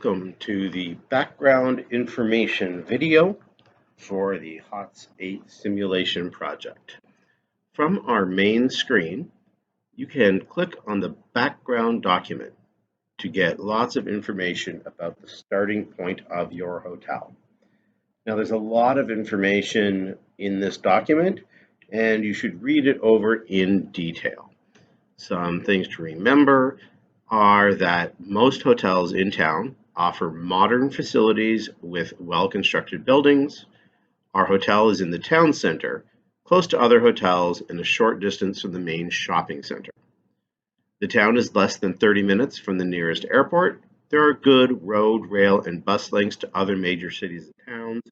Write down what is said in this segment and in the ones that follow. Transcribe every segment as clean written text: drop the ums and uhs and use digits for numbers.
Welcome to the background information video for the HOTS 8 simulation project. From our main screen, you can click on the background document to get lots of information about the starting point of your hotel. Now, there's a lot of information in this document, and you should read it over in detail. Some things to remember are that most hotels in town offer modern facilities with well-constructed buildings. Our hotel is in the town center, close to other hotels and a short distance from the main shopping center. The town is less than 30 minutes from the nearest airport. There are good road, rail, and bus links to other major cities and towns,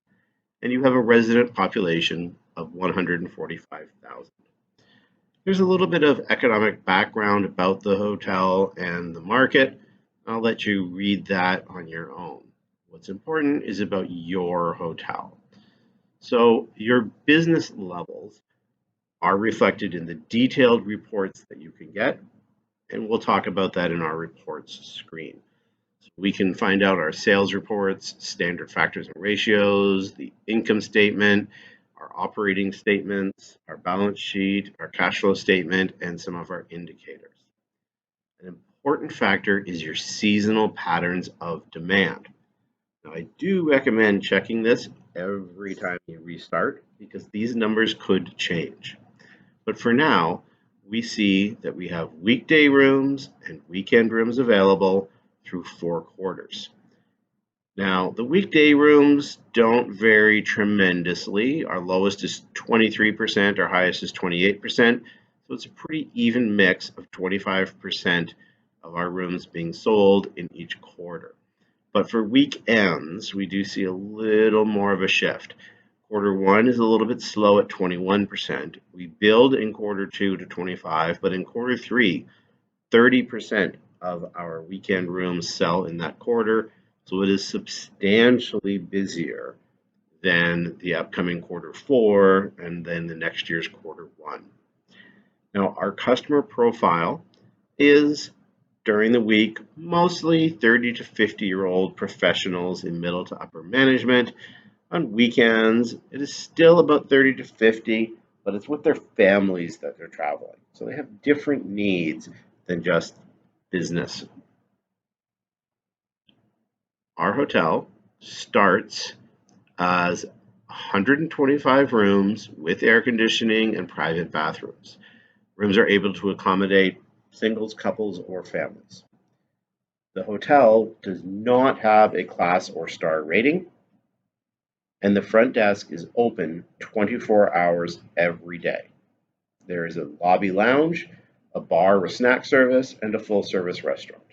and you have a resident population of 145,000. There's a little bit of economic background about the hotel and the market. I'll let you read that on your own. What's important is about your hotel. So your business levels are reflected in the detailed reports that you can get, and we'll talk about that in our reports screen. So we can find out our sales reports, standard factors and ratios, the income statement, our operating statements, our balance sheet, our cash flow statement, and some of our indicators. An important factor is your seasonal patterns of demand. Now, I do recommend checking this every time you restart because these numbers could change. But for now, we see that we have weekday rooms and weekend rooms available through 4 quarters. Now, the weekday rooms don't vary tremendously. Our lowest is 23%, our highest is 28%. So it's a pretty even mix of 25% of our rooms being sold in each quarter. But for weekends, we do see a little more of a shift. Quarter 1 is a little bit slow at 21%. We build in quarter 2 to 25%, but in quarter 3, 30% of our weekend rooms sell in that quarter. So it is substantially busier than the upcoming quarter 4 and then the next year's quarter 1. Now, our customer profile is during the week mostly 30 to 50-year-old professionals in middle to upper management. On weekends, it is still about 30 to 50, but it's with their families that they're traveling. So they have different needs than just business. Our hotel starts as 125 rooms with air conditioning and private bathrooms. Rooms are able to accommodate singles, couples, or families. The hotel does not have a class or star rating, and the front desk is open 24 hours every day. There is a lobby lounge, a bar with snack service, and a full-service restaurant.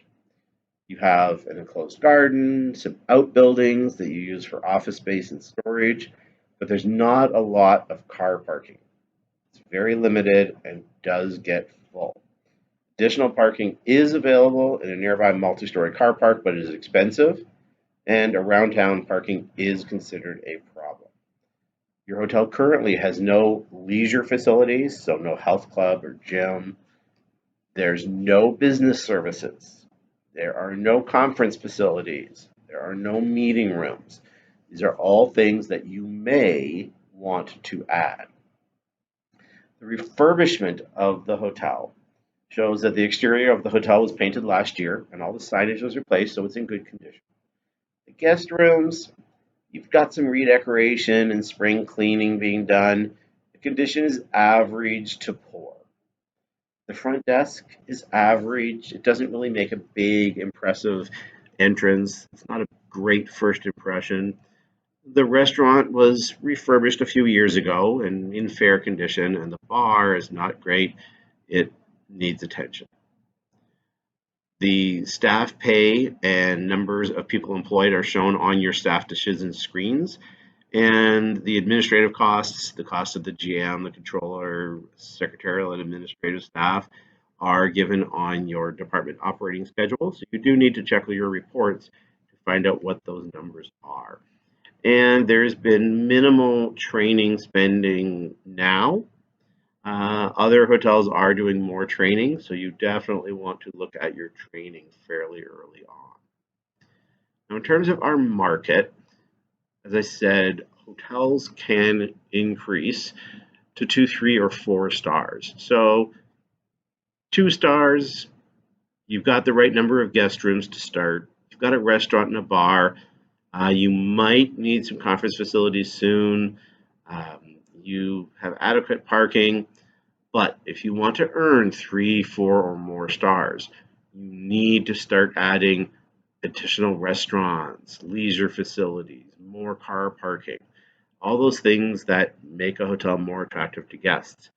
You have an enclosed garden, some outbuildings that you use for office space and storage, but there's not a lot of car parking. It's very limited and does get full. Additional parking is available in a nearby multi-story car park, but it is expensive, and around town parking is considered a problem. Your hotel currently has no leisure facilities, so no health club or gym. There's no business services. There are no conference facilities. There are no meeting rooms. These are all things that you may want to add. The refurbishment of the hotel shows that the exterior of the hotel was painted last year and all the signage was replaced, so it's in good condition. The guest rooms, you've got some redecoration and spring cleaning being done. The condition is average to poor. The front desk is average. It doesn't really make a big, impressive entrance. It's not a great first impression. The restaurant was refurbished a few years ago and in fair condition, and the bar is not great. It needs attention. The staff pay and numbers of people employed are shown on your staff decision screens. And the administrative costs, the cost of the GM, the controller, secretarial, and administrative staff are given on your department operating schedule. So you do need to check your reports to find out what those numbers are. And there's been minimal training spending now. Other hotels are doing more training, so you definitely want to look at your training fairly early on. Now, in terms of our market, as I said, hotels can increase to 2, 3, or 4 stars. So 2 stars, you've got the right number of guest rooms to start. You've got a restaurant and a bar. You might need some conference facilities soon. You have adequate parking. But if you want to earn 3, 4, or more stars, you need to start adding additional restaurants, leisure facilities, more car parking, all those things that make a hotel more attractive to guests.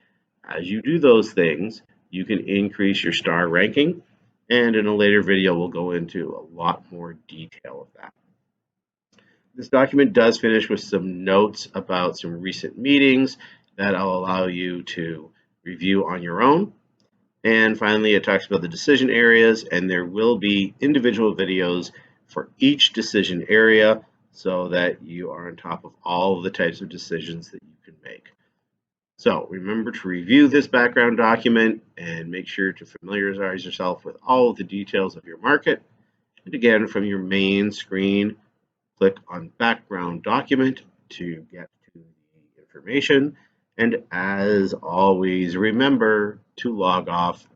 As you do those things, you can increase your star ranking. And in a later video, we'll go into a lot more detail of that. This document does finish with some notes about some recent meetings that I'll allow you to review on your own. And finally, it talks about the decision areas, and there will be individual videos for each decision area so that you are on top of all of the types of decisions that you can make. So remember to review this background document and make sure to familiarize yourself with all of the details of your market. And again, from your main screen, click on Background Document to get to the information. And as always, remember to log off